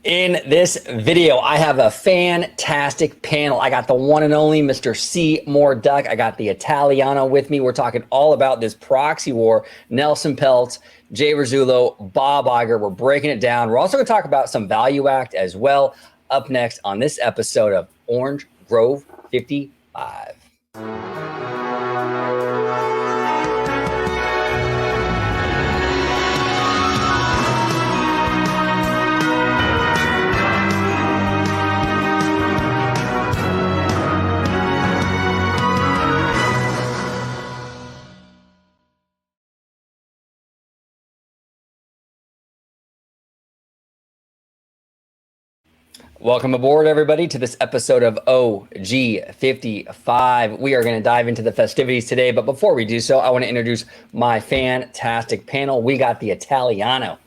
In this video, I have a fantastic panel. I got the one and only Mr. Seymour Duck. I got the Italiano with me. We're talking all about this proxy war. Nelson Peltz, Jay Rasulo, Bob Iger. We're breaking it down. We're also going to talk about some ValueAct as well. Up next on this episode of Orange Grove 55. Welcome aboard, everybody, to this episode of OG55. We are going to dive into the festivities today, but before we do so, I want to introduce my fantastic panel. We got the Italiano,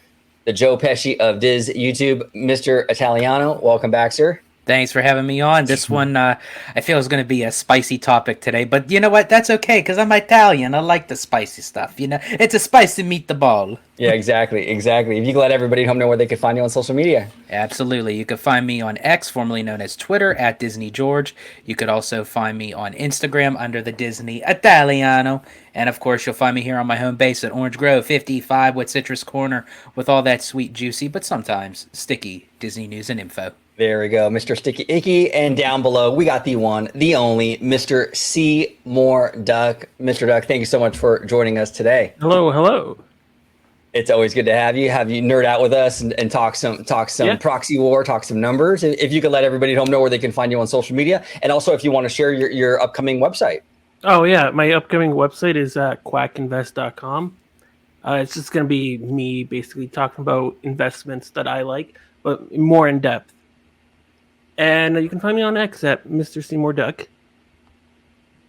the Joe Pesci of Diz YouTube. Mr. Italiano, welcome back, sir. Thanks for having me on. This one, I feel is going to be a spicy topic today, but you know what? That's okay, because I'm Italian. I like the spicy stuff. You know, it's a spicy meatball. Yeah, exactly. If you can let everybody at home know where they can find you on social media. Absolutely. You can find me on X, formerly known as Twitter, at Disney George. You could also find me on Instagram under the Disney Italiano. And of course, you'll find me here on my home base at Orange Grove 55 with Citrus Corner with all that sweet, juicy, but sometimes sticky Disney news and info. There we go, Mr. Sticky Icky. And down below, we got the one, the only, Mr. Seymour Duck. Mr. Duck, thank you so much for joining us today. Hello. It's always good to have you nerd out with us and talk some proxy war, talk some numbers. If you could let everybody at home know where they can find you on social media. And also if you want to share your upcoming website. Oh, yeah. My upcoming website is quackinvest.com. It's just going to be me basically talking about investments that I like, but more in depth. And you can find me on X at Mr. Seymour Duck.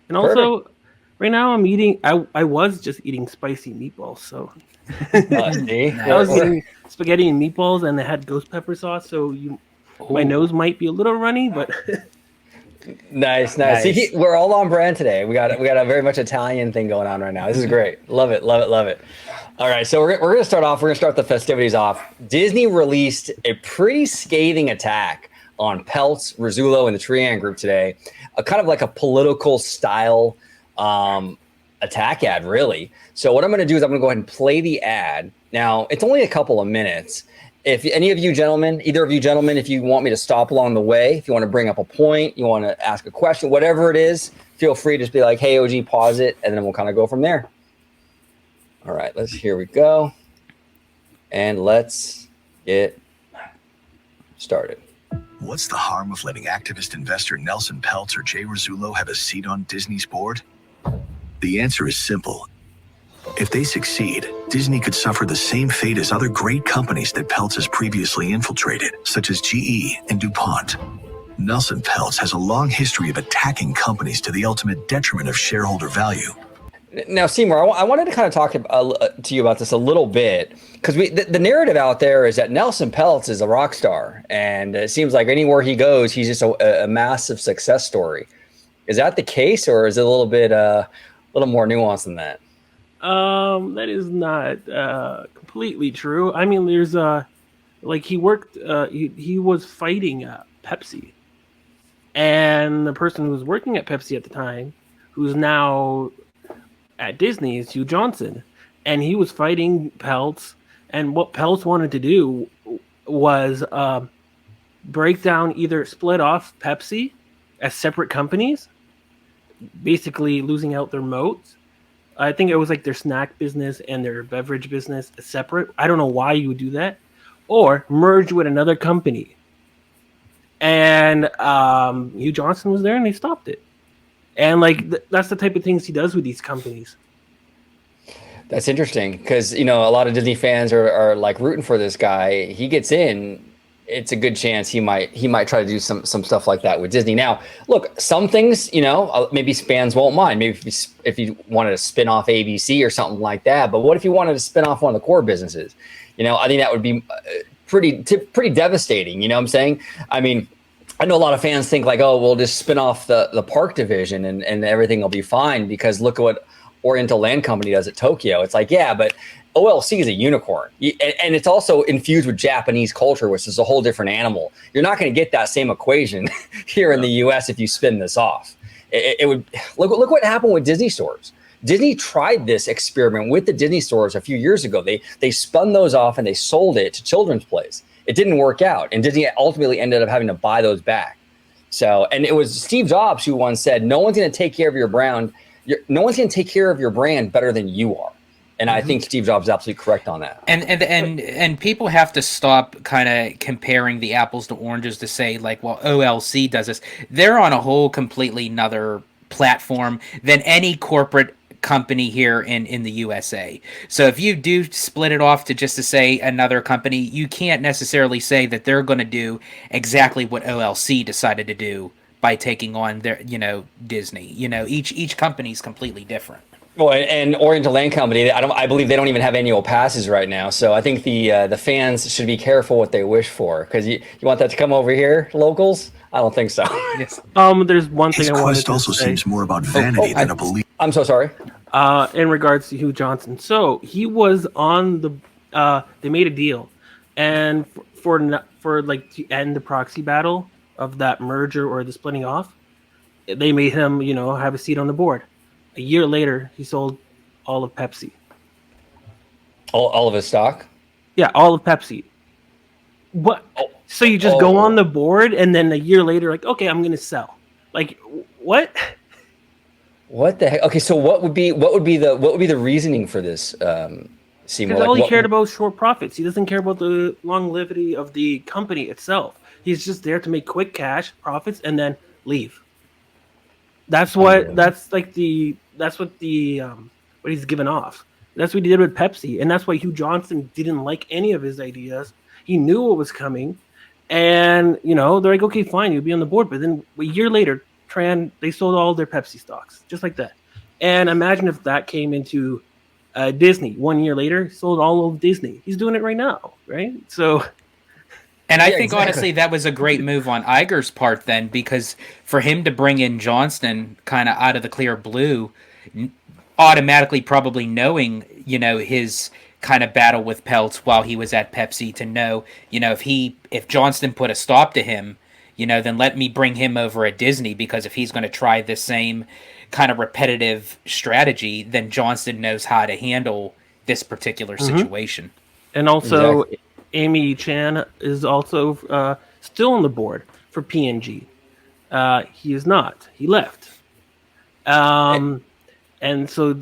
And also, Perfect. Right now I'm eating, I was just eating spicy meatballs, so. I was eating spaghetti and meatballs, and they had ghost pepper sauce, so my nose might be a little runny, but. Nice. See, we're all on brand today. We got a very much Italian thing going on right now. This is great. Love it. All right, so we're going to start off. We're going to start the festivities off. Disney released a pretty scathing attack on Peltz, Rasulo, and the Trian group today, a kind of like a political style attack ad, really. So what I'm going to do is I'm going to go ahead and play the ad. Now, it's only a couple of minutes. If any of you gentlemen, either of you gentlemen, if you want me to stop along the way, if you want to bring up a point, you want to ask a question, whatever it is, feel free to just be like, hey, OG, pause it, and then we'll kind of go from there. All right, here we go. And let's get started. What's the harm of letting activist investor Nelson Peltz or Jay Rasulo have a seat on Disney's board? The answer is simple. If they succeed, Disney could suffer the same fate as other great companies that Peltz has previously infiltrated, such as GE and DuPont. Nelson Peltz has a long history of attacking companies to the ultimate detriment of shareholder value. Now, Seymour, I wanted to kind of talk to you about this a little bit, because the narrative out there is that Nelson Peltz is a rock star, and it seems like anywhere he goes, he's just a massive success story. Is that the case, or is it a little more nuanced than that? That is not completely true. I mean, there's he worked. He was fighting Pepsi, and the person who was working at Pepsi at the time, who's now at Disney, is Hugh Johnson, and he was fighting Peltz. And what Peltz wanted to do was split off Pepsi as separate companies, basically losing out their moats. I think it was like their snack business and their beverage business separate. I don't know why you would do that. Or merge with another company. And Hugh Johnson was there and they stopped it. And that's the type of things he does with these companies. That's interesting because, a lot of Disney fans are like rooting for this guy. He gets in, it's a good chance he might try to do some stuff like that with Disney. Now, look, some things, maybe fans won't mind. Maybe if you wanted to spin off ABC or something like that. But what if you wanted to spin off one of the core businesses? I think that would be pretty devastating. You know what I'm saying? I mean, I know a lot of fans think like, oh, we'll just spin off the park division and everything will be fine because look at what Oriental Land Company does at Tokyo. It's like, yeah, but OLC is a unicorn. And it's also infused with Japanese culture, which is a whole different animal. You're not going to get that same equation here in the US if you spin this off. It would look what happened with Disney stores. Disney tried this experiment with the Disney stores a few years ago. They spun those off and they sold it to children's plays. It didn't work out, and Disney ultimately ended up having to buy those back. So, and it was Steve Jobs who once said, "No one's going to take care of your brand. No one's going to take care of your brand better than you are." And I think Steve Jobs is absolutely correct on that. And people have to stop kind of comparing the apples to oranges to say like, well, OLC does this. They're on a whole completely another platform than any corporate company here in the USA. So if you do split it off to say another company, you can't necessarily say that they're going to do exactly what OLC decided to do by taking on their, Disney. Each company is completely different. Well, and Oriental Land Company, I believe they don't even have annual passes right now. So I think the fans should be careful what they wish for, because you want that to come over here, locals? I don't think so. Yes. There's one thing His I wanted quest to also say. seems more about vanity than a belief. I'm so sorry. In regards to Hugh Johnson, so he was on the. They made a deal, and for like to end the proxy battle of that merger or the splitting off, they made him have a seat on the board. A year later, he sold all of Pepsi. All of his stock? Yeah, all of Pepsi. What? So you just go on the board, and then a year later, like, okay, I'm going to sell. Like, what? What the heck? Okay, so what would be the reasoning for this, Seymour? Because all he cared about was short profits. He doesn't care about the longevity of the company itself. He's just there to make quick cash profits and then leave. That's what what he's given off. That's what he did with Pepsi, and that's why Hugh Johnson didn't like any of his ideas. He knew what was coming, and they're like, okay, fine, you'll be on the board. But then a year later, they sold all their Pepsi stocks just like that. And imagine if that came into Disney 1 year later, sold all of Disney. He's doing it right now, right? So. And I think, honestly, that was a great move on Iger's part then, because for him to bring in Johnston kind of out of the clear blue, automatically probably knowing, his kind of battle with Peltz while he was at Pepsi, to know, if Johnston put a stop to him, then let me bring him over at Disney, because if he's going to try the same kind of repetitive strategy, then Johnston knows how to handle this particular situation. And also... Exactly. Amy Chan is also still on the board for P&G. He is not. He left. And so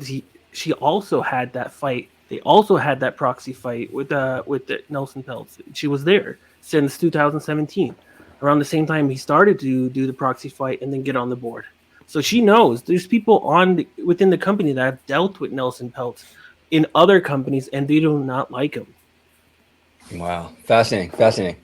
she also had that fight. They also had that proxy fight with Nelson Peltz. She was there since 2017, around the same time he started to do the proxy fight and then get on the board. So she knows there's people within the company that have dealt with Nelson Peltz in other companies, and they do not like him. Wow. Fascinating.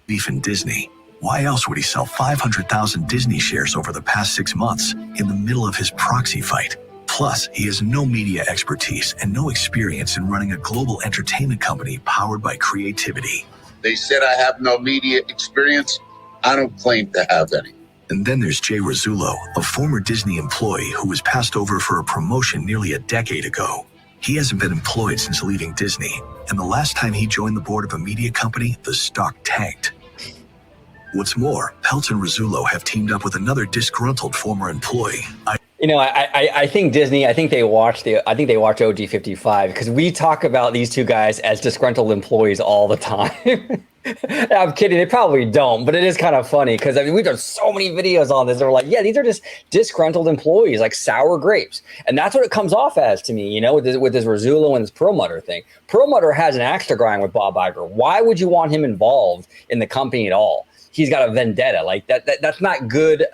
Beef in Disney. Why else would he sell 500,000 Disney shares over the past 6 months in the middle of his proxy fight? Plus, he has no media expertise and no experience in running a global entertainment company powered by creativity. They said I have no media experience. I don't claim to have any. And then there's Jay Rasulo, a former Disney employee who was passed over for a promotion nearly a decade ago. He hasn't been employed since leaving Disney, and the last time he joined the board of a media company, the stock tanked. What's more, Peltz and Rasulo have teamed up with another disgruntled former employee. I think Disney, I think they watch OG55, because we talk about these two guys as disgruntled employees all the time. I'm kidding. They probably don't, but it is kind of funny because we've done so many videos on this. They're like, yeah, these are just disgruntled employees, like sour grapes. And that's what it comes off as to me, with this Rasulo and this Perlmutter thing. Perlmutter has an axe to grind with Bob Iger. Why would you want him involved in the company at all? He's got a vendetta. Like that's not good.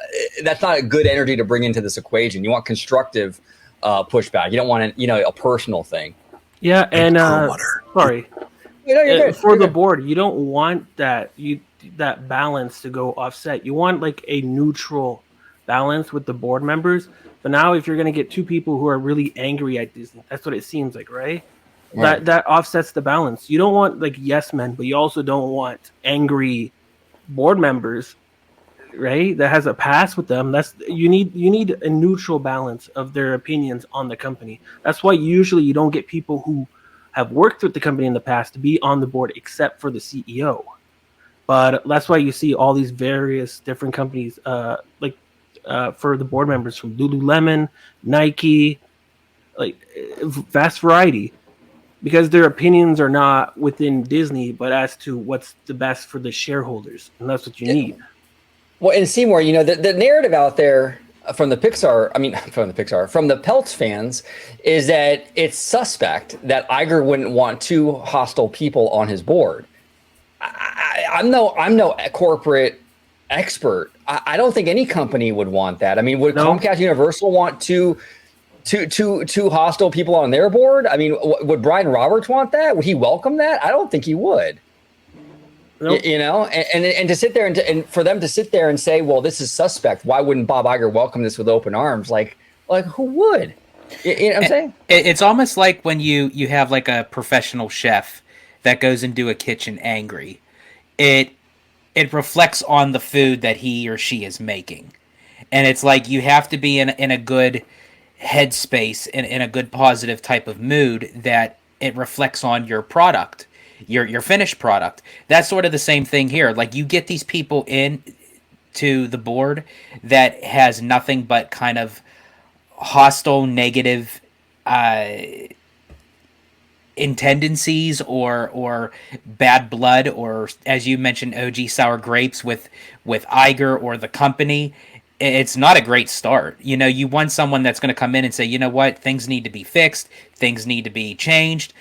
That's not a good energy to bring into this equation. You want constructive pushback. You don't want a personal thing. Yeah, and sorry. For the board, you don't want that balance to go offset. You want like a neutral balance with the board members. But now, if you're going to get two people who are really angry at Disney, that's what it seems like, right? That offsets the balance. You don't want like yes men, but you also don't want angry board members right? That has a past with them. You need a neutral balance of their opinions on the company. That's why usually you don't get people who have worked with the company in the past to be on the board, except for the CEO. But that's why you see all these various different companies, for the board members from Lululemon, Nike, like vast variety, because their opinions are not within Disney, but as to what's the best for the shareholders, and that's what you need. Well, and Seymour, the narrative out there from the Peltz fans is that it's suspect that Iger wouldn't want two hostile people on his board. I'm no corporate expert. I don't think any company would want that. I mean, would Comcast Universal want two hostile people on their board? I mean, would Brian Roberts want that? Would he welcome that? I don't think he would. Nope. And to sit there and for them to sit there and say, well, this is suspect. Why wouldn't Bob Iger welcome this with open arms? Like who would? You know what I'm saying? It's almost like when you have like a professional chef that goes into a kitchen angry. It reflects on the food that he or she is making. And it's like you have to be in a good headspace, in a good positive type of mood that it reflects on your product, your finished product. That's sort of the same thing here. Like you get these people in to the board that has nothing but kind of hostile, negative tendencies or bad blood, or as you mentioned, OG sour grapes with Iger or the company. It's not a great start. You want someone that's going to come in and say, you know what, things need to be fixed, things need to be changed.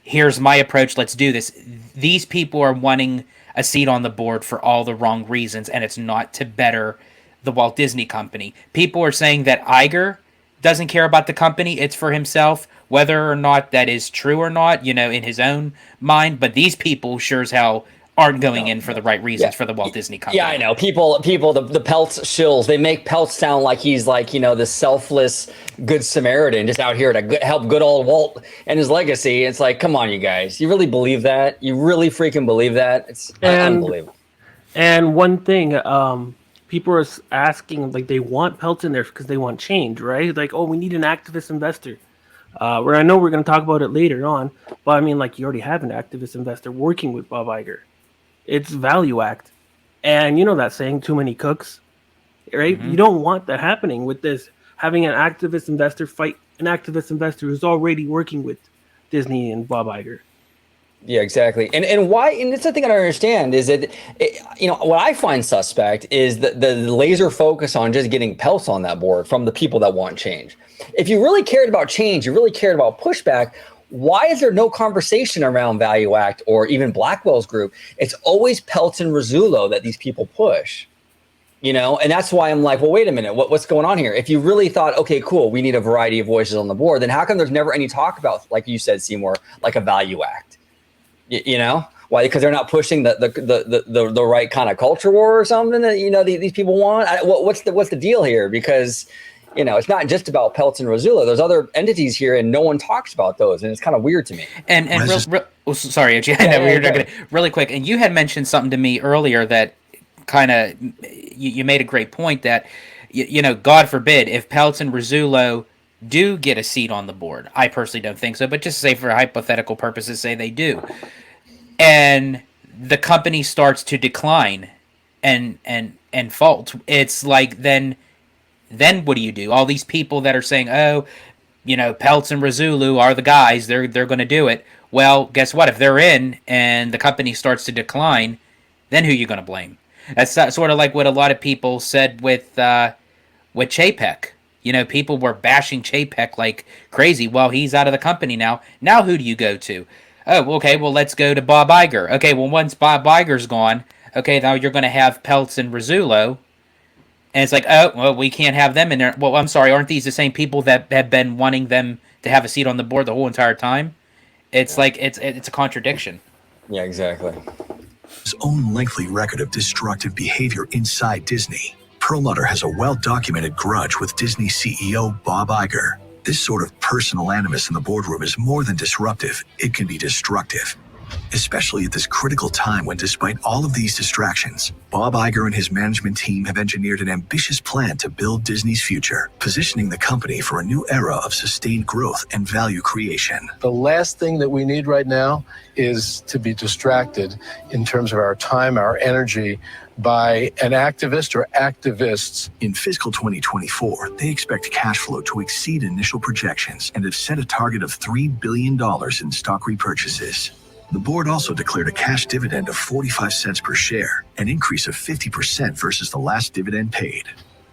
Here's my approach. Let's do this. These people are wanting a seat on the board for all the wrong reasons, and it's not to better the Walt Disney Company. People are saying that Iger doesn't care about the company. It's for himself, whether or not that is true or not, in his own mind. But these people sure as hell aren't going in for the right reasons for the Walt Disney Company. Yeah, I know. People, the Peltz shills, they make Peltz sound like he's like, this selfless good Samaritan just out here to help good old Walt and his legacy. It's like, come on, you guys. You really believe that? You really freaking believe that? It's unbelievable. And one thing, people are asking, like, they want Peltz in there because they want change, right? Like, oh, we need an activist investor. Where I know we're going to talk about it later on, but I mean, like, you already have an activist investor working with Bob Iger. It's ValueAct. And you know that saying, too many cooks, right? Mm-hmm. You don't want that happening with this, having an activist investor fight an activist investor who's already working with Disney and Bob Iger. Yeah, exactly. And why, and it's the thing I don't understand is that, what I find suspect is the laser focus on just getting Peltz on that board from the people that want change. If you really cared about change, you really cared about pushback, why is there no conversation around ValueAct or even Blackwell's group? It's always Peltz and Rasulo that these people push, and that's why I'm like, well, wait a minute, what's going on here? If you really thought, okay, cool, we need a variety of voices on the board, then how come there's never any talk about, like you said, Seymour, like a ValueAct? Why? Because they're not pushing the right kind of culture war or something that these people want. What's the deal here? Because it's not just about Peltz and Rasulo. There's other entities here, and no one talks about those, and it's kind of weird to me. And sorry, AJ, I know we're gonna really quick. And you had mentioned something to me earlier that kind of you made a great point that God forbid if Peltz and Rasulo do get a seat on the board. I personally don't think so, but just say for hypothetical purposes, say they do, and the company starts to decline and fault. It's like then what do? All these people that are saying, oh, Peltz and Rasulo are the guys, they're going to do it. Well, guess what? If they're in and the company starts to decline, then who are you going to blame? That's sort of like what a lot of people said with Chapek. People were bashing Chapek like crazy. Well, he's out of the company now. Now who do you go to? Oh, okay, well, let's go to Bob Iger. Okay, well, once Bob Iger's gone, okay, now you're going to have Peltz and Rasulo. And it's like, oh, well, we can't have them in there. Well, I'm sorry, aren't these the same people that have been wanting them to have a seat on the board the whole entire time? It's like, it's a contradiction. Yeah, exactly. His own lengthy record of destructive behavior inside Disney. Perlmutter has a well-documented grudge with Disney CEO Bob Iger. This sort of personal animus in the boardroom is more than disruptive, it can be destructive. especially at this critical time when, despite all of these distractions, Bob Iger and his management team have engineered an ambitious plan to build Disney's future, positioning the company for a new era of sustained growth and value creation. The last thing that we need right now is to be distracted in terms of our time, our energy, by an activist or activists. In fiscal 2024, they expect cash flow to exceed initial projections and have set a target of $3 billion in stock repurchases. The board also declared a cash dividend of 45 cents per share, an increase of 50% versus the last dividend paid.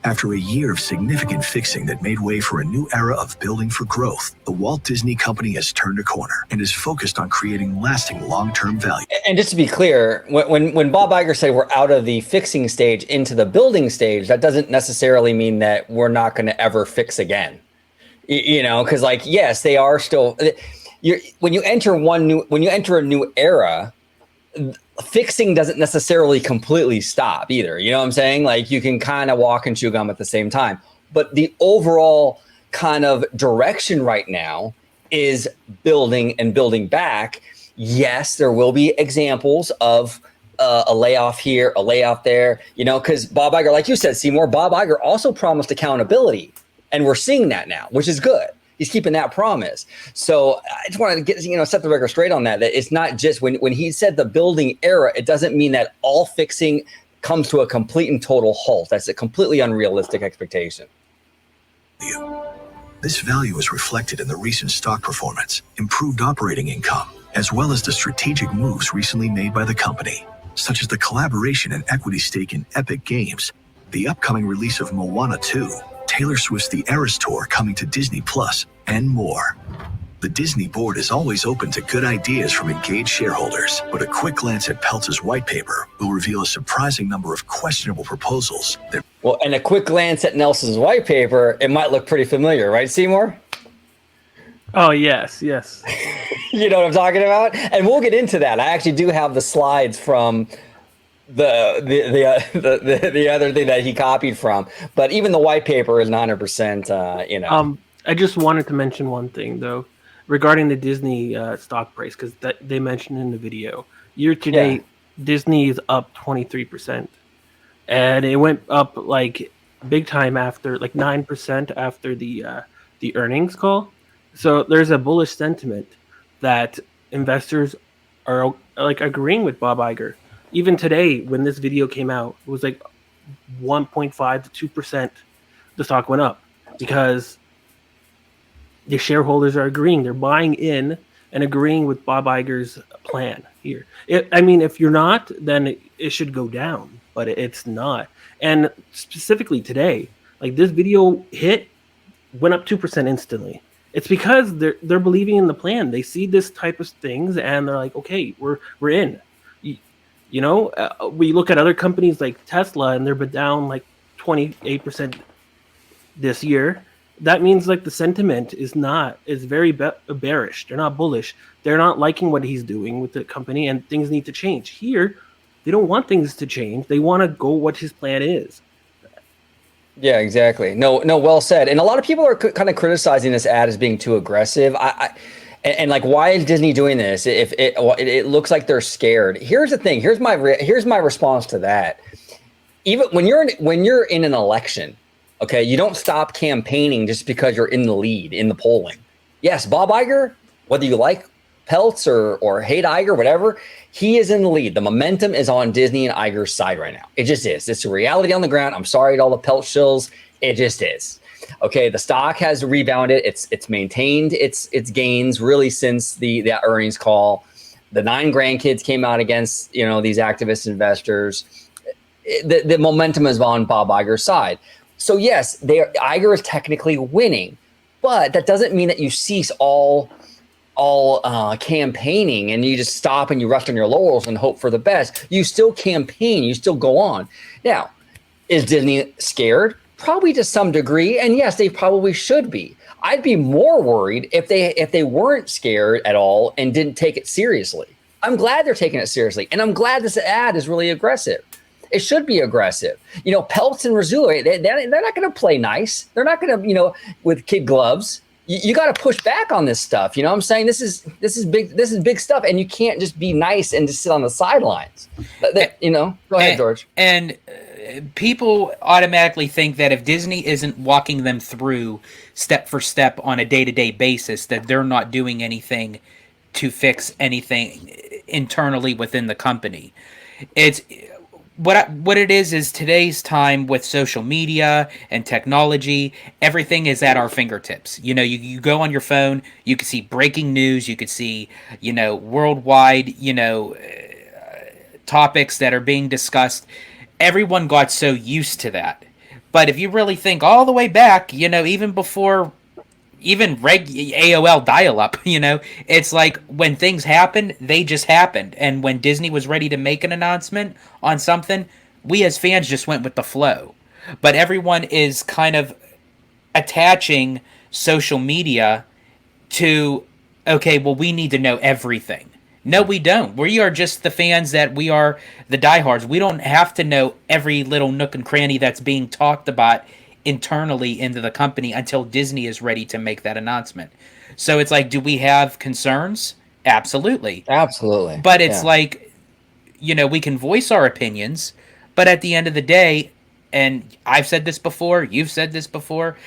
After a year of significant fixing that made way for a new era of building for growth, the Walt Disney Company has turned a corner and is focused on creating lasting long-term value. And just to be clear, when Bob Iger said we're out of the fixing stage into the building stage, that doesn't necessarily mean that we're not going to ever fix again. You know, because like, yes, they are still. When you enter a new era, fixing doesn't necessarily completely stop either. You know what I'm saying? Like you can kind of walk and chew gum at the same time. But the overall kind of direction right now is building and building back. Yes, there will be examples of a layoff here, a layoff there, you know, because Bob Iger, like you said, Seymour, Bob Iger also promised accountability. And we're seeing that now, which is good. He's keeping that promise. So I just wanted to get, set the record straight on that it's not just when he said the building era, it doesn't mean that all fixing comes to a complete and total halt. That's a completely unrealistic expectation. This value is reflected in the recent stock performance, improved operating income, as well as the strategic moves recently made by the company, such as the collaboration and equity stake in Epic Games, the upcoming release of Moana 2, Taylor Swift's The Eras Tour coming to Disney Plus, and more. The Disney board is always open to good ideas from engaged shareholders, but a quick glance at Peltz's white paper will reveal a surprising number of questionable proposals that... Well, and a quick glance at Nelson's white paper, it might look pretty familiar, right, Seymour? Oh, yes. You know what I'm talking about? And we'll get into that. I actually do have the slides from the other thing that he copied from, but even the white paper is 100%. I just wanted to mention one thing though regarding the Disney stock price, because they mentioned in the video year to date Disney is up 23%, and it went up like big time after like 9% after the earnings call. So there's a bullish sentiment that investors are like agreeing with Bob Iger. Even today, when this video came out, it was like 1.5 to 2%. The stock went up because the shareholders are agreeing. They're buying in and agreeing with Bob Iger's plan here. If you're not, then it should go down, but it's not. And specifically today, like this video went up 2% instantly. It's because they're believing in the plan. They see this type of things and they're like, okay, we're in. We look at other companies like Tesla and they're down like 28% this year. That means like the sentiment is very bearish. They're not bullish. They're not liking what he's doing with the company, and things need to change. Here, they don't want things to change. They want to go what his plan is. Yeah, exactly. No, well said. And a lot of people are kind of criticizing this ad as being too aggressive. And like, why is Disney doing this? If it looks like they're scared. Here's the thing. Here's my response to that. Even when you're in an election, okay, you don't stop campaigning just because you're in the lead in the polling. Yes, Bob Iger, whether you like Peltz or hate Iger, whatever, he is in the lead. The momentum is on Disney and Iger's side right now. It just is. It's a reality on the ground. I'm sorry to all the Peltz shills. It just is. Okay, the stock has rebounded. It's maintained its gains really since that earnings call. The 9 grandkids came out against these activist investors. The momentum is on Bob Iger's side. So yes, Iger is technically winning, but that doesn't mean that you cease all campaigning and you just stop and you rest on your laurels and hope for the best. You still campaign. You still go on. Now, is Disney scared? Probably to some degree, and yes, they probably should be. I'd be more worried if they weren't scared at all and didn't take it seriously. I'm glad they're taking it seriously, and I'm glad this ad is really aggressive. It should be aggressive. Peltz and Rasulo, they're not going to play nice. They're not going to, with kid gloves, you got to push back on this stuff. You know what I'm saying? This is big stuff, and you can't just be nice and just sit on the sidelines. You know, go ahead, George. And people automatically think that if Disney isn't walking them through step for step on a day-to-day basis, that they're not doing anything to fix anything internally within the company. It's what it is today's time with social media and technology, everything is at our fingertips. You know, you go on your phone, you can see breaking news, you could see, you know, worldwide, you know, topics that are being discussed. Everyone got so used to that. But if you really think all the way back, you know, even before AOL dial-up, you know, it's like when things happened, they just happened. And when Disney was ready to make an announcement on something, we as fans just went with the flow. But everyone is kind of attaching social media to, okay, well, we need to know everything. No, we don't. We are just the fans that we are the diehards. We don't have to know every little nook and cranny that's being talked about internally into the company until Disney is ready to make that announcement. So it's like, do we have concerns? Absolutely. Absolutely. But it's like, you know, we can voice our opinions, but at the end of the day, and I've said this before, you've said this before,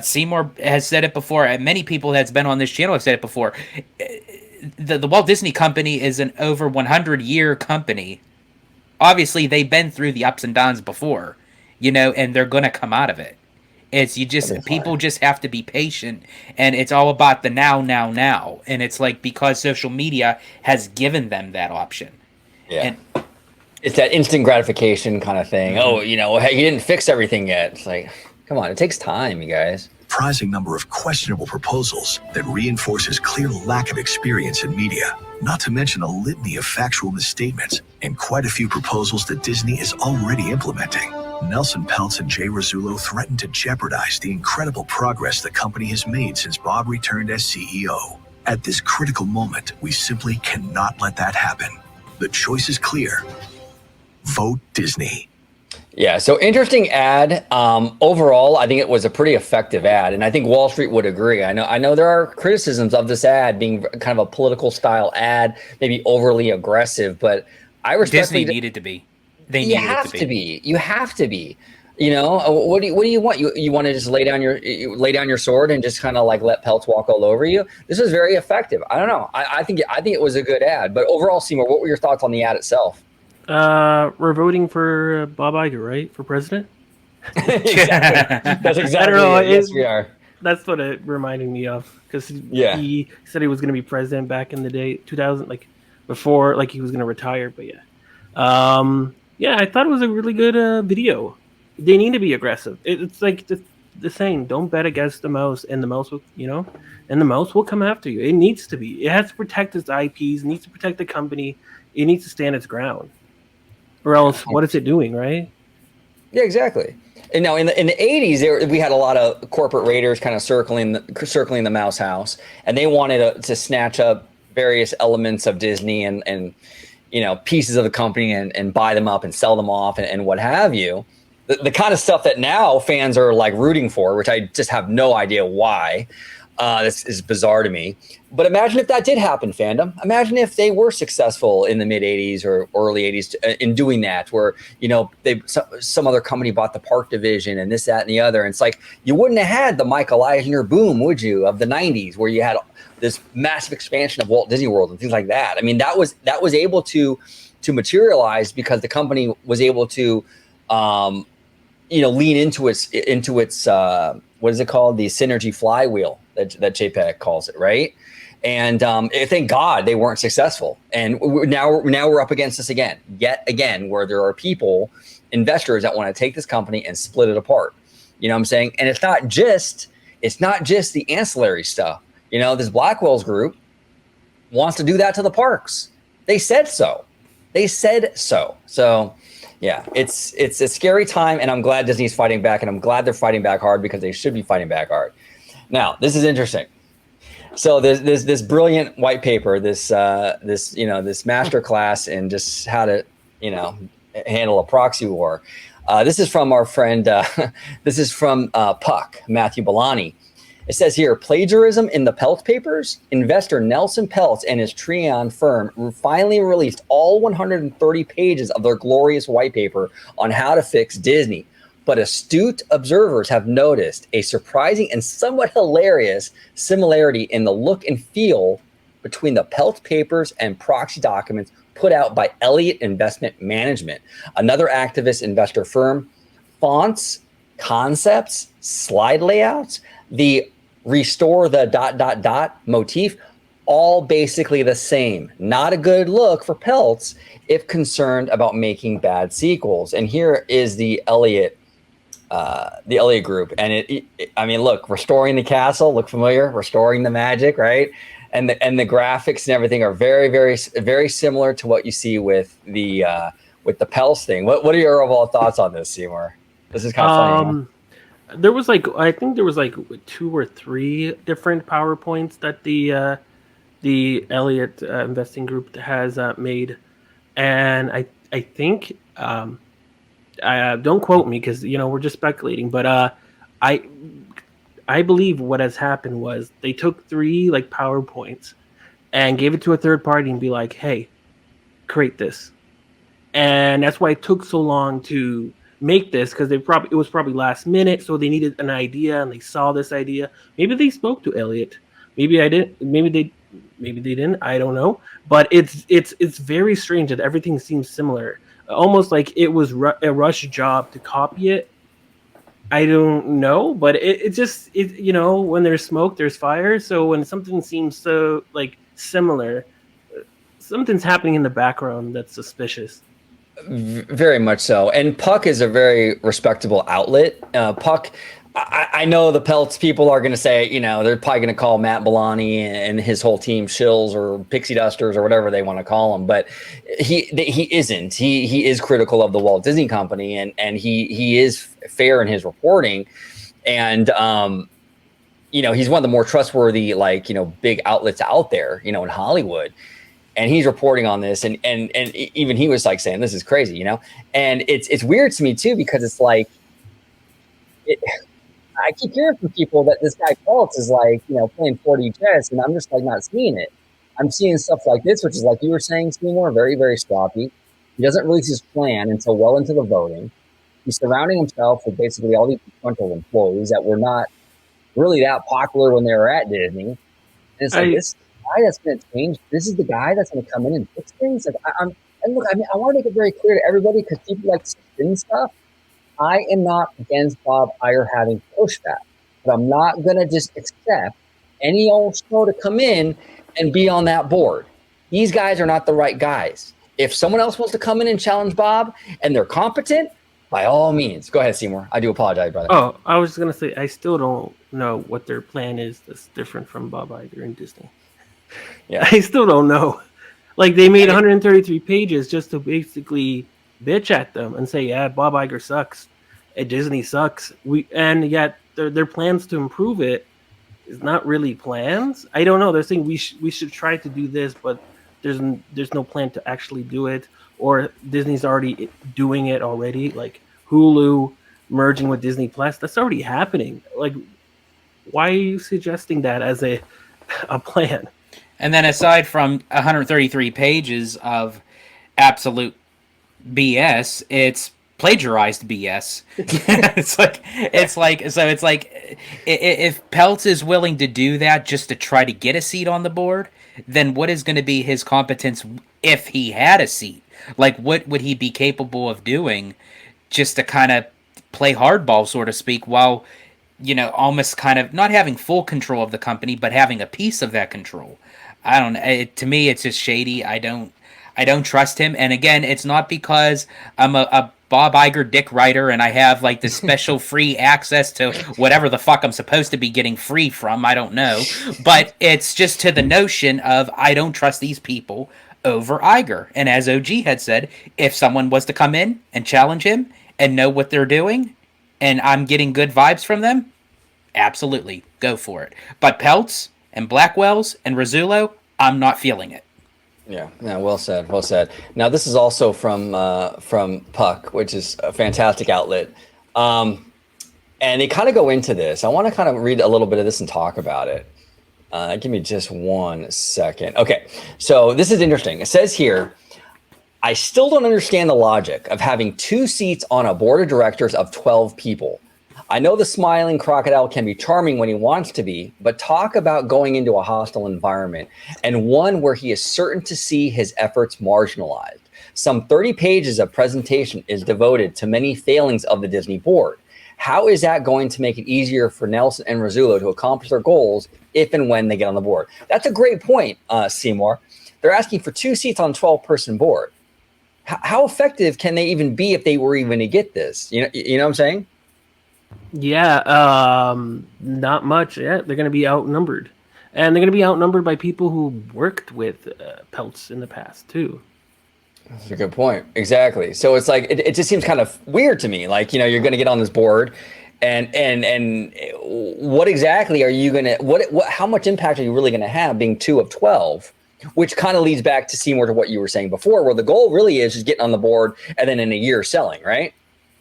Seymour has said it before, and many people that's been on this channel have said it before. The Walt Disney Company is an over 100-year company. Obviously, they've been through the ups and downs before, you know, and they're going to come out of it. It's people just have to be patient, and it's all about the now. And it's like, because social media has given them that option. Yeah. And it's that instant gratification kind of thing. Oh, you know, hey, you didn't fix everything yet. It's like, come on, it takes time, you guys. Surprising number of questionable proposals that reinforces clear lack of experience in media, not to mention a litany of factual misstatements and quite a few proposals that Disney is already implementing. Nelson Peltz and Jay Rasulo threatened to jeopardize the incredible progress the company has made since Bob returned as CEO. At this critical moment, we simply cannot let that happen. The choice is clear. Vote Disney. Yeah, so interesting ad. Overall, I think it was a pretty effective ad, and I think Wall Street would agree. I know there are criticisms of this ad being kind of a political style ad, maybe overly aggressive, but I respect Disney needed to be. You have to be. You have to be. You know, what do you want? You want to just lay down your sword and just kind of like let Peltz walk all over you? This is very effective. I don't know. I think it was a good ad, but overall, Seymour, what were your thoughts on the ad itself? We're voting for Bob Iger, right? For president? Exactly. That's exactly. I don't know. Yes, we are. That's what it reminded me of, because he said he was going to be president back in the day, 2000, like before, like he was going to retire. But yeah, I thought it was a really good video. They need to be aggressive. It's like the saying, don't bet against the mouse, and the mouse will, and the mouse will come after you. It needs to be. It has to protect its IPs. It needs to protect the company. It needs to stand its ground. Or else, what is it doing, right? Yeah, exactly. And now in the 80s, we had a lot of corporate raiders kind of circling the mouse house, and they wanted to snatch up various elements of Disney and pieces of the company and buy them up and sell them off and what have you. The kind of stuff that now fans are like rooting for, which I just have no idea why. This is bizarre to me. But imagine if that did happen, fandom. Imagine if they were successful in the mid 80s or early 80s in doing that, where some other company bought the park division and this, that, and the other. And it's like, you wouldn't have had the Michael Eisner boom, would you, of the 90s, where you had this massive expansion of Walt Disney World and things like that. I mean, that was able to materialize because the company was able to lean into its what is it called? The synergy flywheel that JPEG calls it, right? And thank God they weren't successful. And now we're up against this yet again, where there are people, investors that want to take this company and split it apart. You know what I'm saying? And it's not just the ancillary stuff. This Blackwell's group wants to do that to the parks. They said so. So yeah, it's a scary time, and I'm glad Disney's fighting back, and I'm glad they're fighting back hard, because they should be fighting back hard. Now, this is interesting. So there's this brilliant white paper, this master class in just how to handle a proxy war. This is from our friend. This is from Puck, Matthew Bellani. It says here, plagiarism in the Peltz papers. Investor Nelson Peltz and his Treon firm finally released all 130 pages of their glorious white paper on how to fix Disney. But astute observers have noticed a surprising and somewhat hilarious similarity in the look and feel between the Peltz papers and Proxy documents put out by Elliott Investment Management, another activist investor firm. Fonts, concepts, slide layouts, the restore the ... motif, all basically the same. Not a good look for Peltz if concerned about making bad sequels. And here is the Elliott Group. And I mean, look, restoring the castle, look familiar? Restoring the magic, right? And the graphics and everything are very, very, very similar to what you see with the Peltz thing. What are your overall thoughts on this, Seymour? This is kind of funny. There was I think there was 2 or 3 different PowerPoints that the Elliott Investing Group has made, and I think don't quote me because we're just speculating, but I believe what has happened was they took 3 PowerPoints and gave it to a third party and be like, hey, create this, and that's why it took so long to make this, because it was probably last minute, so they needed an idea and they saw this idea. Maybe they spoke to Elliott. Maybe I didn't. Maybe they didn't. I don't know. But it's very strange that everything seems similar, almost like it was a rush job to copy it. I don't know, but it just when there's smoke, there's fire. So when something seems so similar, something's happening in the background that's suspicious. Very much so. And Puck is a very respectable outlet. Puck, I know the Peltz people are going to say, they're probably going to call Matt Bellani and his whole team shills or pixie dusters or whatever they want to call them. But he isn't. He is critical of the Walt Disney Company, and he is fair in his reporting. And, he's one of the more trustworthy, big outlets out there, in Hollywood. And he's reporting on this, and even he was saying this is crazy, And it's weird to me too, because it's I keep hearing from people that this guy Peltz is playing 4D chess, and I'm just not seeing it. I'm seeing stuff like this, which is you were saying, Seymour, very, very sloppy. He doesn't release his plan until well into the voting. He's surrounding himself with basically all these potential employees that were not really that popular when they were at Disney. And it's this guy that's going to change. This is the guy that's going to come in and fix things. I want to make it very clear to everybody, because people like to spin stuff. I am not against Bob Iger having pushback, but I'm not going to just accept any old show to come in and be on that board. These guys are not the right guys. If someone else wants to come in and challenge Bob and they're competent, by all means. Go ahead, Seymour. I do apologize, brother. Oh, I was just going to say, I still don't know what their plan is that's different from Bob Iger and Disney. Yeah, I still don't know. They made 133 pages just to basically bitch at them and say, yeah, Bob Iger sucks, and Disney sucks. And yet their plans to improve it is not really plans. I don't know. They're saying we should try to do this, but there's no plan to actually do it, or Disney's already doing it already. Hulu merging with Disney Plus, that's already happening. Why are you suggesting that as a plan? And then aside from 133 pages of absolute BS, it's plagiarized BS. If Peltz is willing to do that just to try to get a seat on the board, then what is going to be his competence if he had a seat? What would he be capable of doing just to kind of play hardball, so to speak, while almost kind of not having full control of the company, but having a piece of that control? I don't know. To me, it's just shady. I don't trust him. And again, it's not because I'm a Bob Iger dick writer and I have this special free access to whatever the fuck I'm supposed to be getting free from. I don't know. But it's just to the notion of I don't trust these people over Iger. And as OG had said, if someone was to come in and challenge him and know what they're doing and I'm getting good vibes from them, absolutely, go for it. But Peltz and Blackwell's and Rasulo, I'm not feeling it. Yeah, well said, well said. Now, this is also from Puck, which is a fantastic outlet. And And they kind of go into this. I want to kind of read a little bit of this and talk about it. Give me just 1 second. Okay, so this is interesting. It says here, I still don't understand the logic of having 2 seats on a board of directors of 12 people. I know the smiling crocodile can be charming when he wants to be, but talk about going into a hostile environment and one where he is certain to see his efforts marginalized. Some 30 pages of presentation is devoted to many failings of the Disney board. How is that going to make it easier for Nelson and Rasulo to accomplish their goals if and when they get on the board? That's a great point, Seymour. They're asking for 2 seats on a 12-person board. How effective can they even be if they were even to get this? You know what I'm saying? Yeah, not much. Yeah, they're going to be outnumbered. And they're going to be outnumbered by people who worked with Peltz in the past, too. That's a good point. Exactly. So it's like, it just seems kind of weird to me. Like, you're going to get on this board and what exactly are you going to, how much impact are you really going to have being 2 of 12? Which kind of leads back to Seymour to what you were saying before, where the goal really is just getting on the board and then in a year selling, right?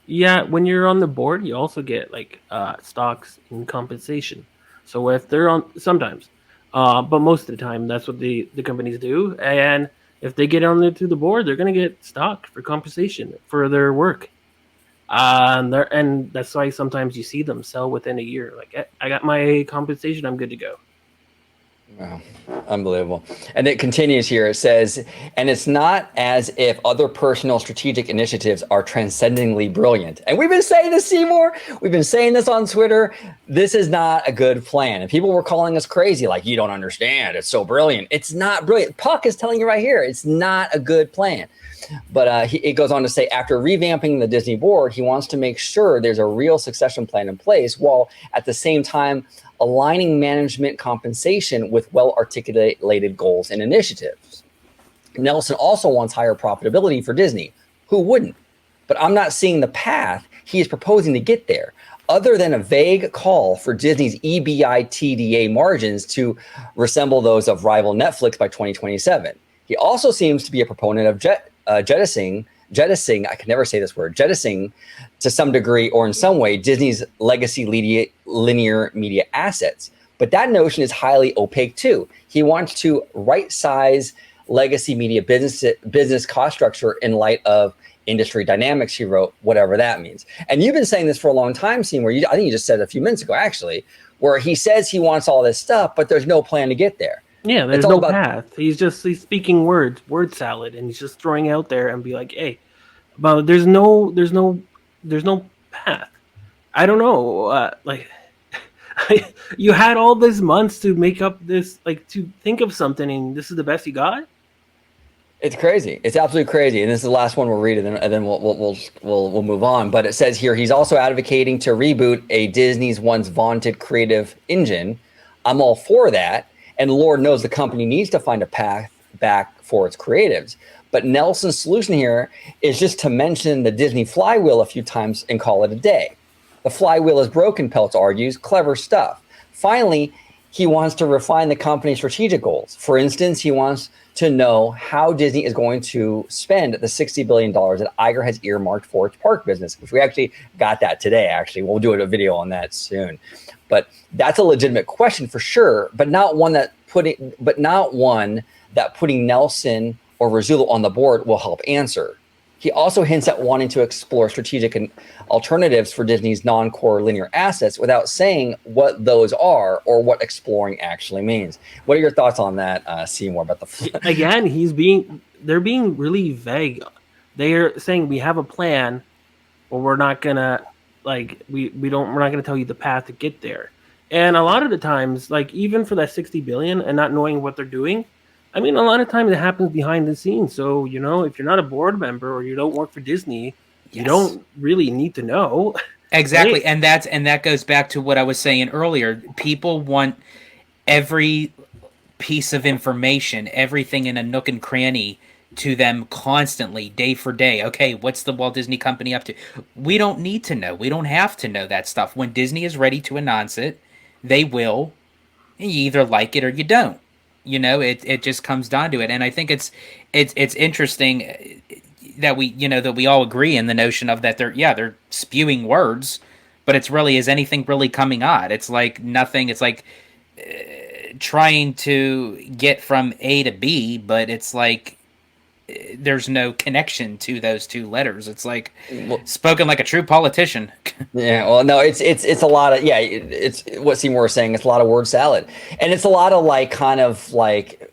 Yeah, when you're on the board, you also get like stocks and compensation. So if they're on, sometimes, but most of the time, that's what the companies do. And if they get on there to the board, they're going to get stock for compensation for their work. And that's why sometimes you see them sell within a year. Like, I got my compensation, I'm good to go. Wow, unbelievable. And it continues here. It says, and it's not as if other personal strategic initiatives are transcendently brilliant. And we've been saying this, Seymour. We've been saying this on Twitter. This is not a good plan. And people were calling us crazy, like, you don't understand. It's so brilliant. It's not brilliant. Puck is telling you right here, it's not a good plan. But it goes on to say, after revamping the Disney board, he wants to make sure there's a real succession plan in place, while at the same time aligning management compensation with well-articulated goals and initiatives. Nelson also wants higher profitability for Disney. Who wouldn't? But I'm not seeing the path he is proposing to get there, other than a vague call for Disney's EBITDA margins to resemble those of rival Netflix by 2027. He also seems to be a proponent of jettisoning, I can never say this word, jettisoning to some degree or in some way Disney's legacy linear media assets. But that notion is highly opaque too. He wants to right-size legacy media business cost structure in light of industry dynamics, he wrote, whatever that means. And you've been saying this for a long time, Seymour. I think you just said it a few minutes ago, actually, where he says he wants all this stuff, but there's no plan to get there. Yeah, there's no path. He's speaking word salad, and he's just throwing out there and be like, hey, but there's no path. I don't know. You had all these months to make up this, like, to think of something, and this is the best you got. It's crazy. It's absolutely crazy. And this is the last one we'll read, and then we'll move on. But it says here he's also advocating to reboot a Disney's once vaunted creative engine. I'm all for that. And Lord knows the company needs to find a path back for its creatives. But Nelson's solution here is just to mention the Disney flywheel a few times and call it a day. The flywheel is broken, Peltz argues. Clever stuff. Finally, he wants to refine the company's strategic goals. For instance, he wants to know how Disney is going to spend the $60 billion that Iger has earmarked for its park business, which we actually got that today, actually. We'll do a video on that soon. But that's a legitimate question for sure, but not one that putting Nelson or Rasulo on the board will help answer. He also hints at wanting to explore strategic alternatives for Disney's non-core linear assets without saying what those are or what exploring actually means. What are your thoughts on that, Seymour? About Again, they're being really vague. They're saying we have a plan, but we're not gonna we're not gonna tell you the path to get there. And a lot of the times, like, even for that 60 billion and not knowing what they're doing, I mean, a lot of times it happens behind the scenes. So, if you're not a board member or you don't work for Disney, you don't really need to know. Exactly. Right? And that goes back to what I was saying earlier. People want every piece of information, everything in a nook and cranny to them constantly, day for day. Okay, what's the Walt Disney Company up to? We don't need to know. We don't have to know that stuff. When Disney is ready to announce it, they will. You either like it or you don't. It just comes down to it. And I think it's interesting that we all agree in the notion of that they're spewing words, but it's really, is anything really coming on? It's like nothing. It's like trying to get from A to B, but it's like there's no connection to those two letters. It's like spoken like a true politician. Yeah, well, no, it's a lot of, it's what Seymour was saying. It's a lot of word salad, and it's a lot of like kind of like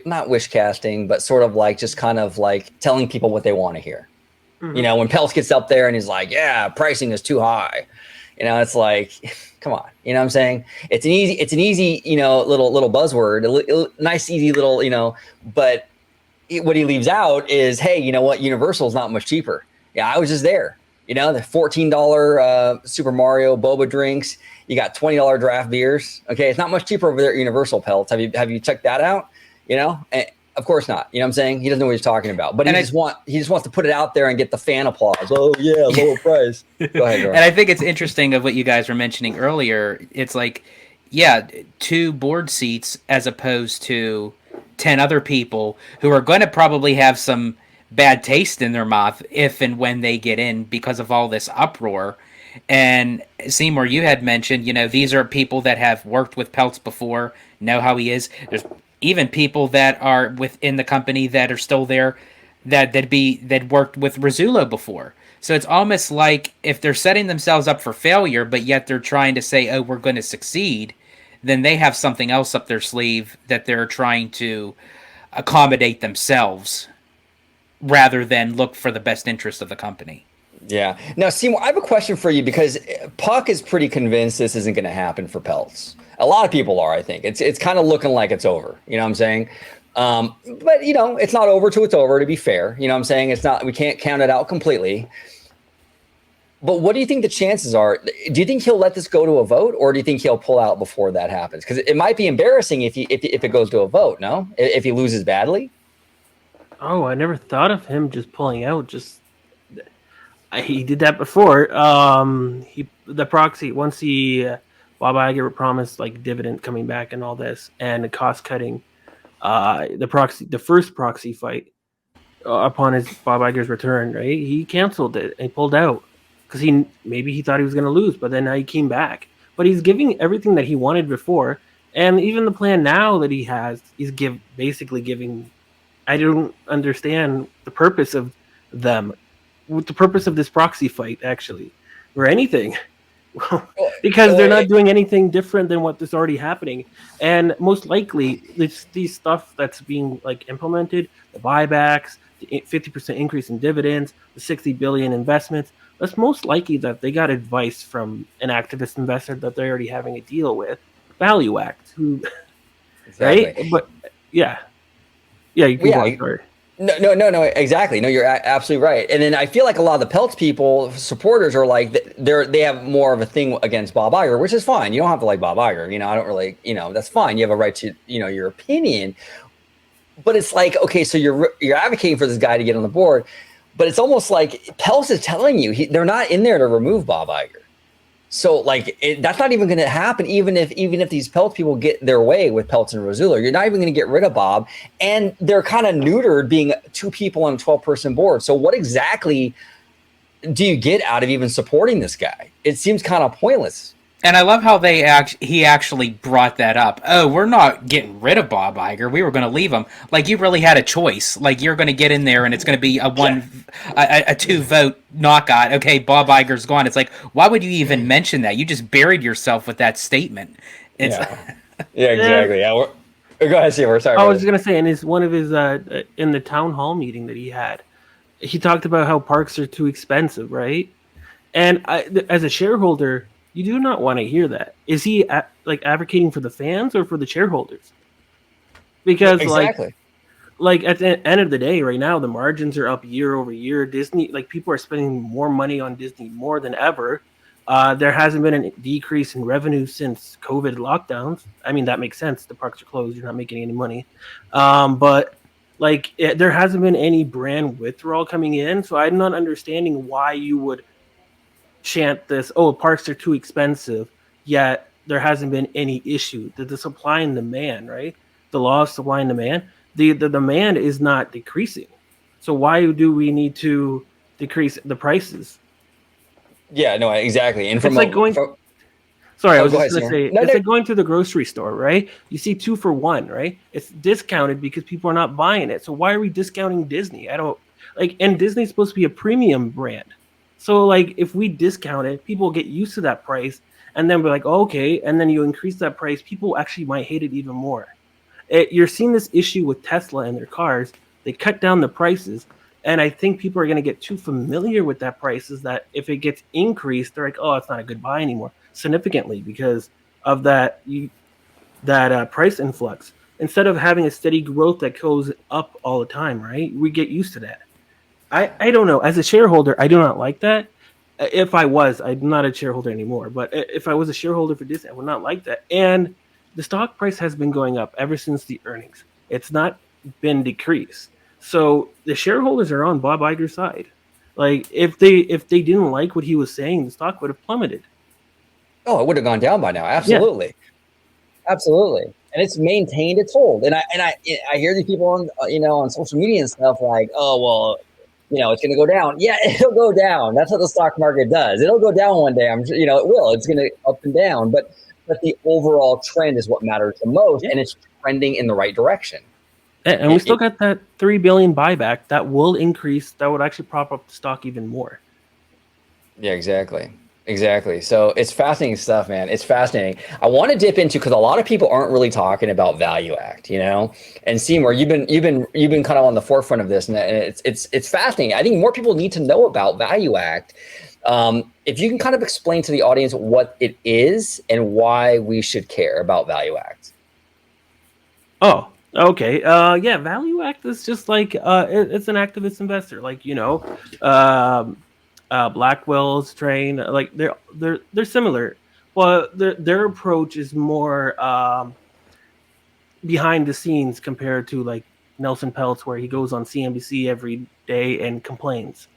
not wish casting, but sort of like just kind of like telling people what they want to hear. You know, when Peltz gets up there and he's like, "Yeah, pricing is too high," you know, it's like, come on, you know what I'm saying? It's an easy, you know, little buzzword, nice, easy little, you know, but what he leaves out is, hey, you know what? Universal is not much cheaper. Yeah, I was just there. You know, the $14 Super Mario boba drinks. You got $20 draft beers. Okay, it's not much cheaper over there at Universal, Peltz. Have you checked that out? You know, and of course not. You know what I'm saying? He doesn't know what he's talking about. But he just wants to put it out there and get the fan applause. Oh yeah, lower price. Go ahead, Jordan. And I think it's interesting of what you guys were mentioning earlier. It's like, yeah, 2 board seats as opposed to 10 other people who are going to probably have some bad taste in their mouth if and when they get in because of all this uproar. And Seymour, you had mentioned, you know, these are people that have worked with Peltz before, know how he is. There's even people that are within the company that are still there that worked with Rasulo before. So it's almost like if they're setting themselves up for failure, but yet they're trying to say, oh, we're going to succeed, then they have something else up their sleeve that they're trying to accommodate themselves rather than look for the best interest of the company. Yeah. Now, Seymour, I have a question for you because Puck is pretty convinced this isn't going to happen for Peltz. A lot of people are, I think. It's kind of looking like it's over. You know what I'm saying? But, you know, it's not over till it's over, to be fair. You know what I'm saying? It's not, we can't count it out completely. But what do you think the chances are? Do you think he'll let this go to a vote, or do you think he'll pull out before that happens? Because it might be embarrassing if it goes to a vote, no? If he loses badly? Oh, I never thought of him just pulling out. He did that before. The proxy, once Bob Iger promised like dividend coming back and all this and the cost cutting, the first proxy fight upon Bob Iger's return, right? He canceled it and pulled out because he thought he was going to lose, but then now he came back. But he's giving everything that he wanted before, and even the plan now that he has, he's basically giving. I don't understand the purpose of them. With the purpose of this proxy fight, actually, or anything, because they're not doing anything different than what is already happening, and most likely it's these stuff that's being like implemented, the buybacks, the 50% increase in dividends, the $60 billion investments. That's most likely that they got advice from an activist investor that they're already having a deal with, ValueAct, who, exactly. Right? But yeah, you can go on, sorry. No, exactly. No, you're absolutely right. And then I feel like a lot of the Peltz people, supporters, are like, they have more of a thing against Bob Iger, which is fine. You don't have to like Bob Iger. You know, I don't really, you know, that's fine. You have a right to, you know, your opinion. But it's like, okay, so you're advocating for this guy to get on the board, but it's almost like Peltz is telling you they're not in there to remove Bob Iger. So like that's not even going to happen. Even if these Peltz people get their way with Peltz and Rasulo, you're not even going to get rid of Bob. And they're kind of neutered being 2 people on a 12-person board. So what exactly do you get out of even supporting this guy? It seems kind of pointless. And I love how he actually brought that up. Oh, we're not getting rid of Bob Iger. We were going to leave him. Like, you really had a choice. Like, you're going to get in there and it's going to be a 2-vote knockout. Okay, Bob Iger's gone. It's like, why would you even mention that? You just buried yourself with that statement. Yeah, exactly. Yeah. Go ahead, Seymour. Sorry. I was just going to say, in one of his in the town hall meeting that he had, he talked about how parks are too expensive, right? And as a shareholder, you do not want to hear that. Is he advocating for the fans or for the shareholders? Because exactly. like at the end of the day, right now the margins are up year over year. Disney, like, people are spending more money on Disney more than ever. There hasn't been a decrease in revenue since COVID lockdowns. I mean, that makes sense. The parks are closed. You're not making any money. But like, there hasn't been any brand withdrawal coming in. So I'm not understanding why you would chant this, oh, parks are too expensive, yet there hasn't been any issue. The supply and demand, right? The law of supply and demand, the demand is not decreasing. So why do we need to decrease the prices? Yeah, no, exactly. And It's like going. Sorry, I was go just ahead, going to Seymour. say, it's like going to the grocery store, right? You see 2 for 1, right? It's discounted because people are not buying it. So why are we discounting Disney? I don't like, and Disney's supposed to be a premium brand. So like, if we discount it, people get used to that price, and then we're like, oh, okay, and then you increase that price, people actually might hate it even more. You're seeing this issue with Tesla and their cars. They cut down the prices, and I think people are going to get too familiar with that prices that if it gets increased, they're like, oh, it's not a good buy anymore, significantly because of that price influx. Instead of having a steady growth that goes up all the time, right? We get used to that. I don't know. As a shareholder, I do not like that. If I was, I'm not a shareholder anymore, but if I was a shareholder for Disney, I would not like that. And the stock price has been going up ever since the earnings. It's not been decreased. So the shareholders are on Bob Iger's side. Like if they didn't like what he was saying, the stock would have plummeted. Oh, it would have gone down by now. Yeah. Absolutely. Absolutely. And it's maintained its hold. And I hear these people on on social media and stuff like, oh well, it's going to go down. Yeah, it'll go down. That's what the stock market does. It'll go down one day. I'm sure, it will. It's going to up and down, but the overall trend is what matters the most, and it's trending in the right direction. And we still got that $3 billion buyback that will increase. That would actually prop up the stock even more. Yeah, exactly. Exactly. So it's fascinating stuff, man. It's fascinating. I want to dip into, because a lot of people aren't really talking about ValueAct, and Seymour, you've been kind of on the forefront of this, and it's fascinating. I think more people need to know about ValueAct. If you can kind of explain to the audience what it is and why we should care about ValueAct. Oh, okay. Yeah, ValueAct is just like it's an activist investor, like Blackwell's train. Like they're similar. Well, their approach is more behind the scenes compared to like Nelson Peltz, where he goes on CNBC every day and complains.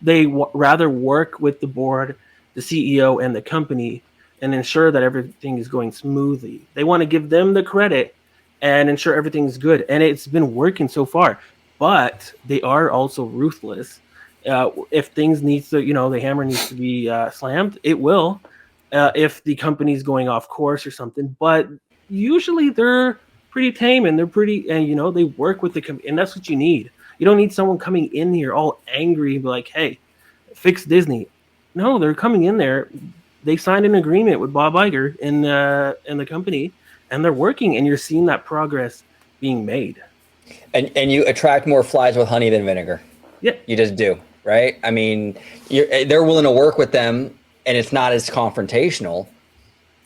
They rather work with the board, the CEO, and the company and ensure that everything is going smoothly. They want to give them the credit and ensure everything's good. And it's been working so far. But they are also ruthless. If things needs to, the hammer needs to be slammed, it will. If the company's going off course or something. But usually they're pretty tame and they're pretty, and they work with the company, and that's what you need. You don't need someone coming in here all angry, like, "Hey, fix Disney." No, they're coming in there. They signed an agreement with Bob Iger in the company, and they're working, and you're seeing that progress being made. And you attract more flies with honey than vinegar. Yeah, you just do, right? I mean, they're willing to work with them, and it's not as confrontational.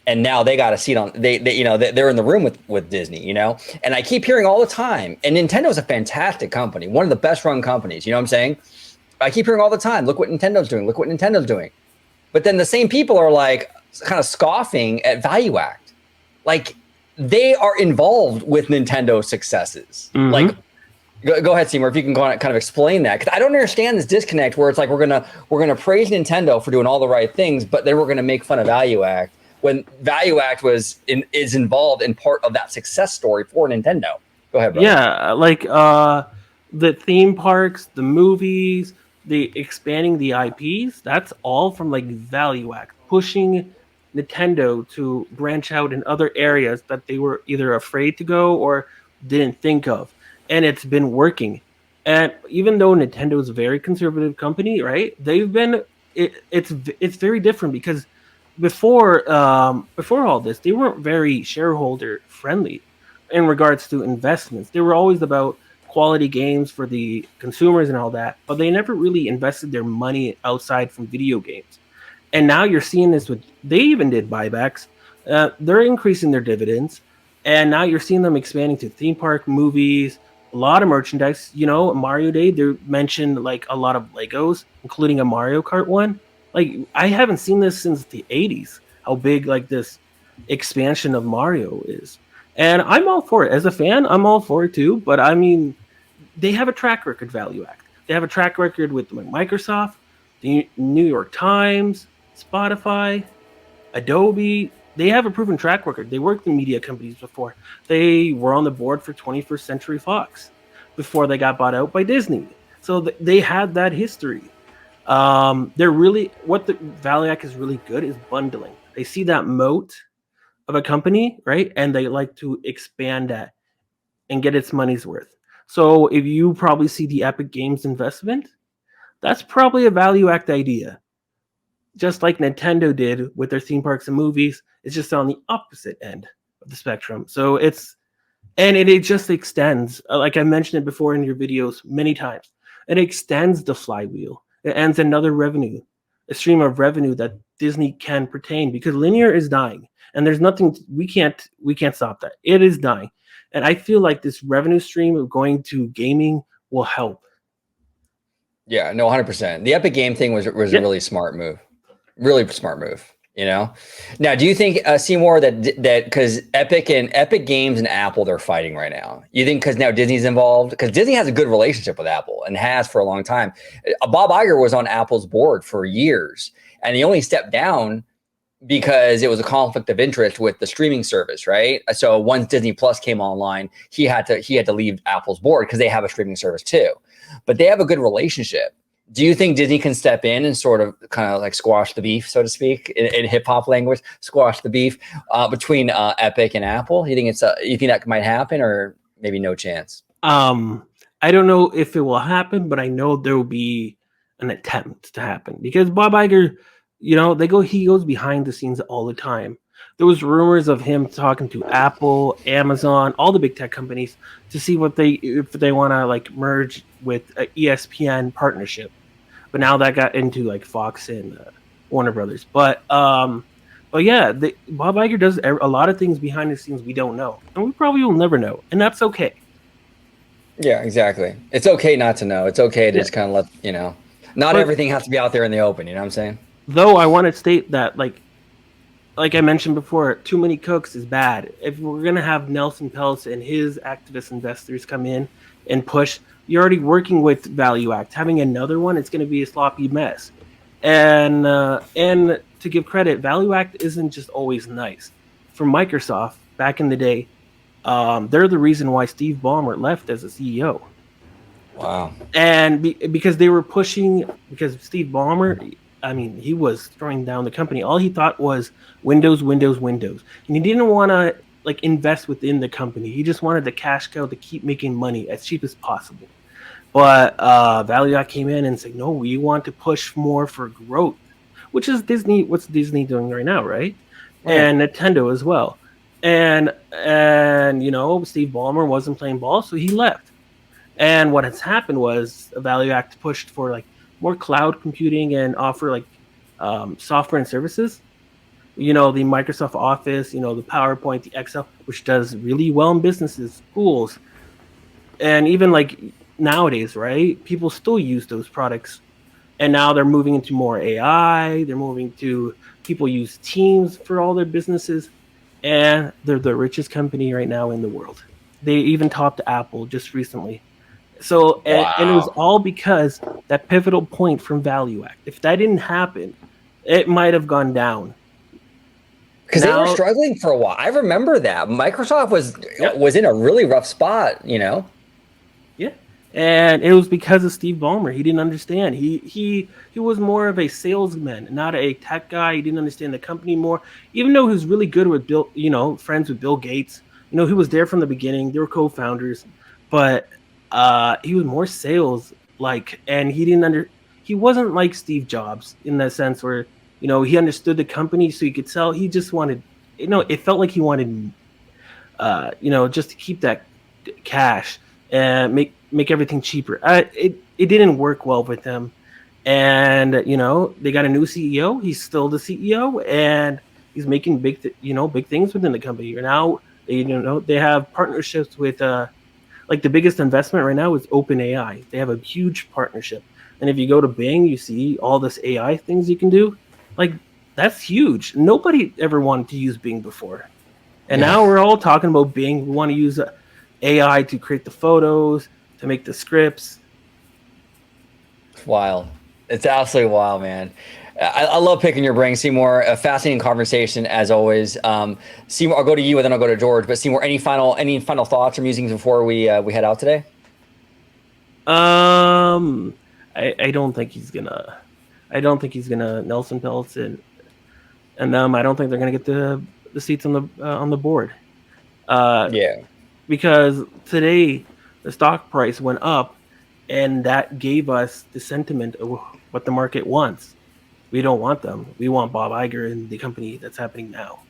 And now they got a seat on. They're in the room with Disney, And I keep hearing all the time. And Nintendo's a fantastic company, one of the best run companies. You know what I'm saying? I keep hearing all the time. Look what Nintendo's doing. Look what Nintendo's doing. But then the same people are like kind of scoffing at ValueAct, like they are involved with Nintendo's successes. Mm-hmm. Like, go ahead, Seymour, if you can kind of explain that, because I don't understand this disconnect where it's like we're gonna praise Nintendo for doing all the right things, but then we're gonna make fun of ValueAct when ValueAct is involved in part of that success story for Nintendo. Go ahead, brother. Yeah, like the theme parks, the movies, the expanding the IPs, that's all from like ValueAct, pushing Nintendo to branch out in other areas that they were either afraid to go or didn't think of. And it's been working. And even though Nintendo is a very conservative company, right? They've been it's very different because before all this, they weren't very shareholder friendly in regards to investments. They were always about quality games for the consumers and all that, but they never really invested their money outside from video games. And now you're seeing this they even did buybacks. They're increasing their dividends, and now you're seeing them expanding to theme park, movies, a lot of merchandise. Mario Day, they mentioned like a lot of Legos, including a Mario Kart one. Like I haven't seen this since the 80s, how big like this expansion of Mario is. And I'm all for it. As a fan, I'm all for it too. But I mean, they have a track record, ValueAct. They have a track record with Microsoft, the New York Times, Spotify, Adobe. They have a proven track record. They worked in media companies before. They were on the board for 21st Century Fox before they got bought out by Disney. So they had that history. They're really what the ValueAct is really good is bundling. They see that moat of a company, right, and they like to expand that and get its money's worth. So if you probably see the Epic Games investment, that's probably a ValueAct idea. Just like Nintendo did with their theme parks and movies, it's just on the opposite end of the spectrum. So it just extends, like I mentioned it before in your videos many times, it extends the flywheel. It ends another revenue, a stream of revenue that Disney can pertain, because linear is dying, and there's nothing we can't stop that. It is dying, and I feel like this revenue stream of going to gaming will help. Yeah, no, 100%. The Epic Game thing was a really smart move. Really smart move. You know, now do you think Seymour that because Epic Games and Apple, they're fighting right now? You think because now Disney's involved, because Disney has a good relationship with Apple and has for a long time. Bob Iger was on Apple's board for years, and he only stepped down because it was a conflict of interest with the streaming service, right? So once Disney Plus came online, he had to leave Apple's board because they have a streaming service too, but they have a good relationship. Do you think Disney can step in and sort of kind of like squash the beef, so to speak, in hip hop language, squash the beef between Epic and Apple? You think you think that might happen, or maybe no chance? I don't know if it will happen, but I know there will be an attempt to happen, because Bob Iger, he goes behind the scenes all the time. There was rumors of him talking to Apple, Amazon, all the big tech companies to see if they want to like merge with an ESPN partnership. But now that got into like Fox and Warner Brothers. But yeah, Bob Iger does a lot of things behind the scenes we don't know, and we probably will never know, and that's okay. Yeah, exactly. It's okay not to know. It's okay to just kind of let not everything has to be out there in the open. You know what I'm saying? Though I want to state that like I mentioned before, too many cooks is bad. If we're gonna have Nelson Peltz and his activist investors come in and push, you're already working with ValueAct. Having another one, it's gonna be a sloppy mess. And to give credit, ValueAct isn't just always nice. From Microsoft back in the day, they're the reason why Steve Ballmer left as a CEO. Wow. And because they were pushing, because Steve Ballmer, I mean, he was throwing down the company. All he thought was Windows, Windows, Windows. And he didn't want to like invest within the company. He just wanted the cash cow to keep making money as cheap as possible. But ValueAct came in and said, no, we want to push more for growth, which is Disney. What's Disney doing right now, right? And Nintendo as well. And Steve Ballmer wasn't playing ball, so he left. And what has happened was ValueAct pushed for like more cloud computing and offer like software and services. The Microsoft Office, the PowerPoint, the Excel, which does really well in businesses, schools, and even like nowadays, right? People still use those products, and now they're moving into more AI. They're moving to people use Teams for all their businesses, and they're the richest company right now in the world. They even topped Apple just recently. So, and it was all because that pivotal point from ValueAct. If that didn't happen, it might have gone down. Because they were struggling for a while. I remember that. Microsoft was in a really rough spot, Yeah. And it was because of Steve Ballmer. He didn't understand. He was more of a salesman, not a tech guy. He didn't understand the company more. Even though he was really good with Bill, friends with Bill Gates. He was there from the beginning. They were co-founders. But he was more sales like, and he wasn't like Steve Jobs in that sense where he understood the company so he could sell. He just wanted, it felt like he wanted just to keep that cash and make everything cheaper. It didn't work well with him, and they got a new CEO. He's still the CEO, and he's making big things within the company. Now they have partnerships with like the biggest investment right now is OpenAI. They have a huge partnership. And if you go to Bing, you see all this AI things you can do. Like, that's huge. Nobody ever wanted to use Bing before. And now we're all talking about Bing. We want to use AI to create the photos, to make the scripts. It's wild. It's absolutely wild, man. I love picking your brain, Seymour. A fascinating conversation as always. Seymour, I'll go to you and then I'll go to George. But Seymour, any final thoughts or musings before we head out today? I don't think he's gonna I don't think he's gonna Nelson Peltz and I don't think they're gonna get the seats on the board. Yeah. Because today the stock price went up, and that gave us the sentiment of what the market wants. We don't want them. We want Bob Iger and the company that's happening now.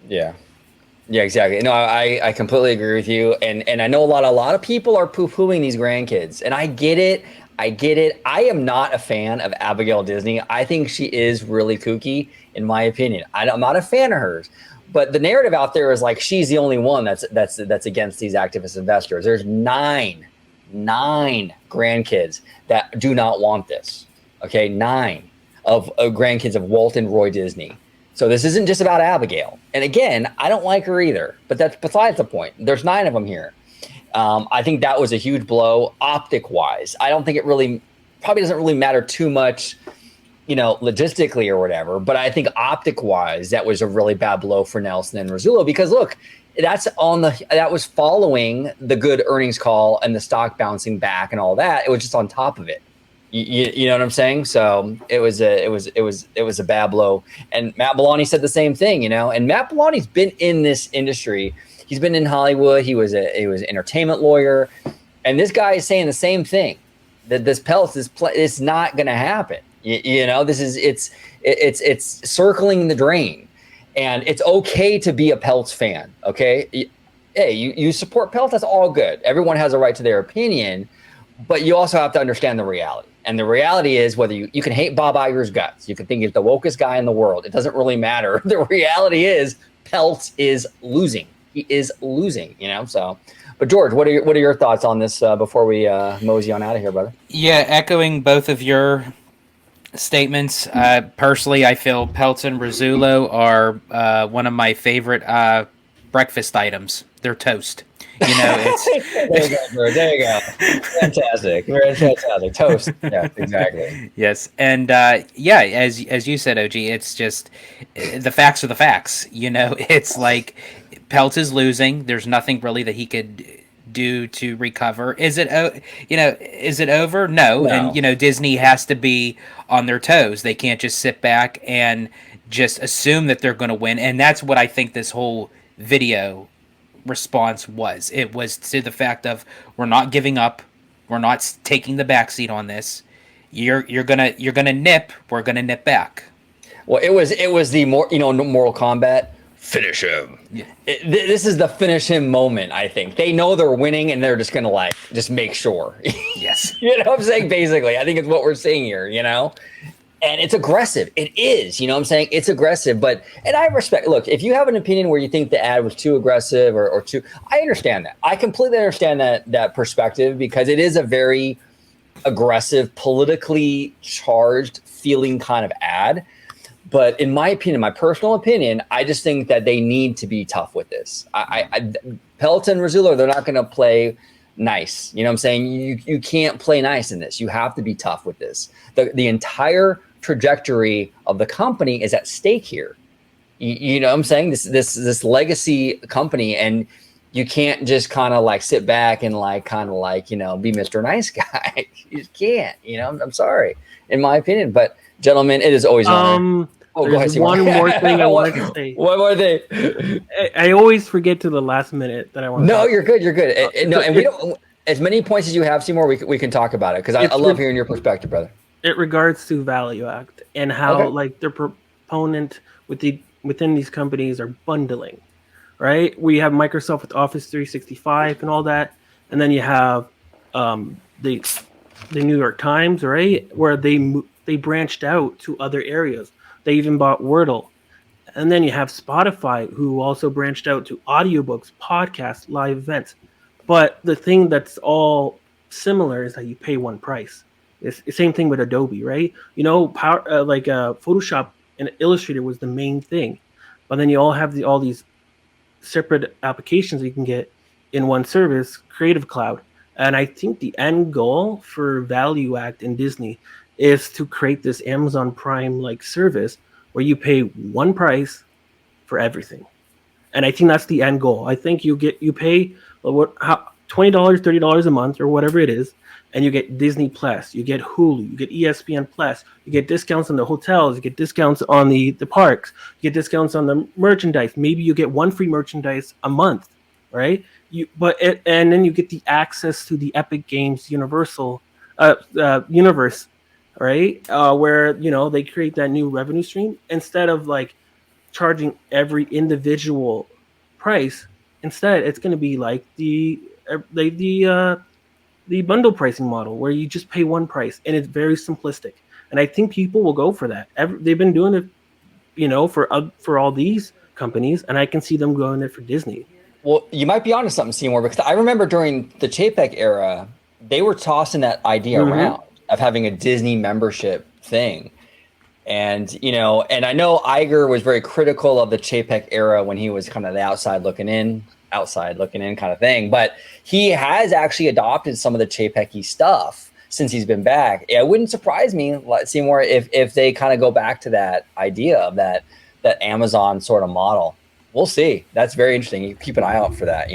Yeah. Yeah, exactly. No, I completely agree with you. And I know a lot of people are poo-pooing these grandkids. And I get it. I get it. I am not a fan of Abigail Disney. I think she is really kooky, in my opinion. I'm not a fan of hers. But the narrative out there is like she's the only one that's against these activist investors. There's nine grandkids that do not want this. Okay, 9 of grandkids of Walt and Roy Disney. So this isn't just about Abigail. And again, I don't like her either, but that's besides the point. There's 9 of them here. I think that was a huge blow optic wise. I don't think it probably doesn't really matter too much, logistically or whatever. But I think optic wise, that was a really bad blow for Nelson and Rasulo because look, that was following the good earnings call and the stock bouncing back and all that. It was just on top of it. You know what I'm saying? So it was a bad blow. And Matt Bellani's said the same thing, And Matt Bellani's been in this industry. He's been in Hollywood. He was an entertainment lawyer, and this guy is saying the same thing that this Peltz is not going to happen. It's circling the drain, and it's okay to be a Peltz fan. Okay, hey, you support Peltz. That's all good. Everyone has a right to their opinion, but you also have to understand the reality. And the reality is whether you can hate Bob Iger's guts, you can think he's the wokest guy in the world. It doesn't really matter. The reality is Peltz is losing. He is losing, So, but George, what are your thoughts on this before we mosey on out of here, brother? Yeah, echoing both of your statements. Personally, I feel Peltz and Rasulo are one of my favorite breakfast items. They're toast. It's there you go. Fantastic. Toast. Yeah, exactly. Yes. And as you said, OG, it's just the facts are the facts. It's like Peltz is losing. There's nothing really that he could do to recover. Is it over? No. And Disney has to be on their toes. They can't just sit back and just assume that they're going to win. And that's what I think this whole video response was. It was to the fact of we're not giving up, we're not taking the backseat on this. You're gonna nip, we're gonna nip back. Well, it was the Mortal Kombat finish him. Yeah. This is the finish him moment. I think they know they're winning and they're just gonna just make sure. Yes. You know what I'm saying? Basically, I think it's what we're seeing here. And it's aggressive. It is, I'm saying? It's aggressive, and I respect, look, if you have an opinion where you think the ad was too aggressive or too, I understand that. I completely understand that perspective because it is a very aggressive, politically charged feeling kind of ad. But in my opinion, my personal opinion, I just think that they need to be tough with this. Peltz and Rasulo, they're not going to play nice. You know what I'm saying? You can't play nice in this. You have to be tough with this. The entire trajectory of the company is at stake here. You know what I'm saying? This legacy company, and you can't just kind of sit back and be Mr. Nice Guy. You just can't. I'm sorry, in my opinion. But gentlemen, it is always go ahead. One more thing I wanted to say. One more thing. I always forget to the last minute that I want. No, you're good. You're good. No, and we don't. As many points as you have, Seymour, we can talk about it because I love hearing your perspective, brother. It regards to ValueAct and how their proponent within these companies are bundling, right? We have Microsoft with Office 365 and all that, and then you have the New York Times, right, where they branched out to other areas. They even bought Wordle, and then you have Spotify, who also branched out to audiobooks, podcasts, live events. But the thing that's all similar is that you pay one price. It's the same thing with Adobe, right? Photoshop and Illustrator was the main thing, but then you all have all these separate applications that you can get in one service, Creative Cloud. And I think the end goal for ValueAct and Disney is to create this Amazon Prime service where you pay one price for everything. And I think that's the end goal. I think you pay $20, $30 a month, or whatever it is, and you get Disney Plus, you get Hulu, you get ESPN Plus, you get discounts on the hotels, you get discounts on the parks, you get discounts on the merchandise. Maybe you get one free merchandise a month, right? And then you get the access to the Epic Games universe, right? Where they create that new revenue stream instead of like charging every individual price. Instead, it's going to be like the bundle pricing model where you just pay one price and it's very simplistic. And I think people will go for that. They've been doing it, for all these companies, and I can see them going it for Disney. Well, you might be onto something, Seymour, because I remember during the Chapek era, they were tossing that idea around of having a Disney membership thing. And, and I know Iger was very critical of the Chapek era when he was kind of the outside looking in kind of thing. But he has actually adopted some of the Chapek-y stuff since he's been back. It wouldn't surprise me, Seymour, if they kind of go back to that idea of that Amazon sort of model. We'll see. That's very interesting. You keep an eye out for that,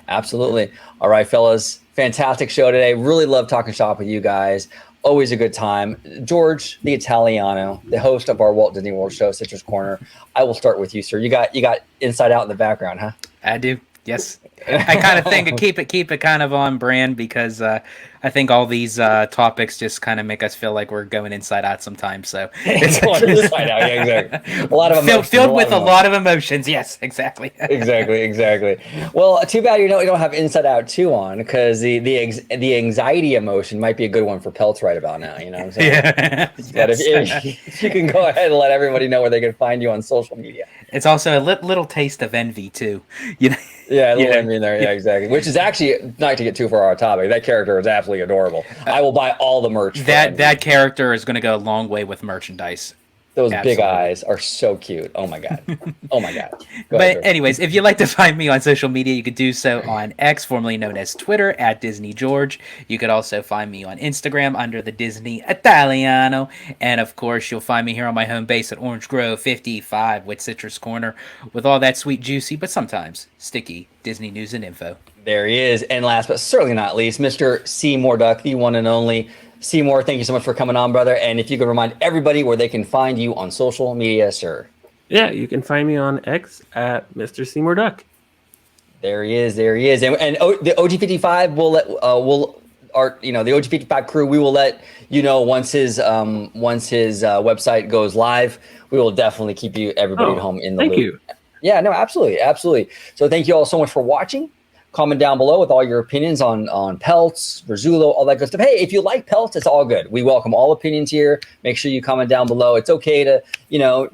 Absolutely. All right, fellas. Fantastic show today. Really love talking shop with you guys. Always a good time. George, the Italiano, the host of our Walt Disney World show, Citrus Corner. I will start with you, sir. You got Inside Out in the background, huh? I do. Yes. I kind of think keep it kind of on brand because I think all these topics just kind of make us feel like we're going inside out sometimes. So it's inside out, yeah, exactly. A lot of emotions, filled with a lot of emotions. Yes, exactly. exactly. Well, too bad we don't have Inside Out 2 on because the anxiety emotion might be a good one for Peltz right about now. You know what I'm saying? Yeah. But if you can go ahead and let everybody know where they can find you on social media. It's also a little taste of envy too. Yeah, a little envy in there. Yeah, exactly. Which is actually, not to get too far off topic, that character is absolutely adorable. I will buy all the merch. That character is going to go a long way with merchandise. Those big eyes are so cute. Oh my god. Oh my god. But anyways, if you'd like to find me on social media, you could do so on X, formerly known as Twitter, @DisneyGeorge. You could also find me on Instagram under the Disney Italiano. And of course, you'll find me here on my home base at Orange Grove 55 with Citrus Corner with all that sweet, juicy, but sometimes sticky Disney news and info. There he is. And last but certainly not least, Mr. Seymour Duck, the one and only. Seymour, thank you so much for coming on, brother. And if you could remind everybody where they can find you on social media, sir. Yeah, you can find me on X at Mr. Seymour Duck. There he is. And the OG55 will let the OG55 crew, we will let you know once his website goes live. We will definitely keep everybody at home in the loop. Thank you. Yeah, no, absolutely. So thank you all so much for watching. Comment down below with all your opinions on Peltz, Rasulo, all that good stuff. Hey, if you like Peltz, it's all good. We welcome all opinions here. Make sure you comment down below. It's okay to,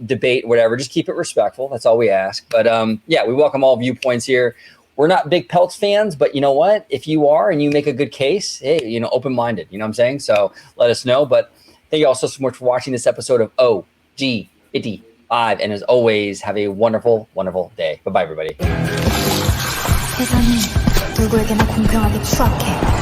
debate, whatever. Just keep it respectful. That's all we ask. But we welcome all viewpoints here. We're not big Peltz fans, but you know what? If you are and you make a good case, hey, open-minded. You know what I'm saying? So let us know. But thank you all so much for watching this episode of OG55. And as always, have a wonderful, wonderful day. Bye-bye, everybody. 세상이 누구에게나 공평하게 추악해.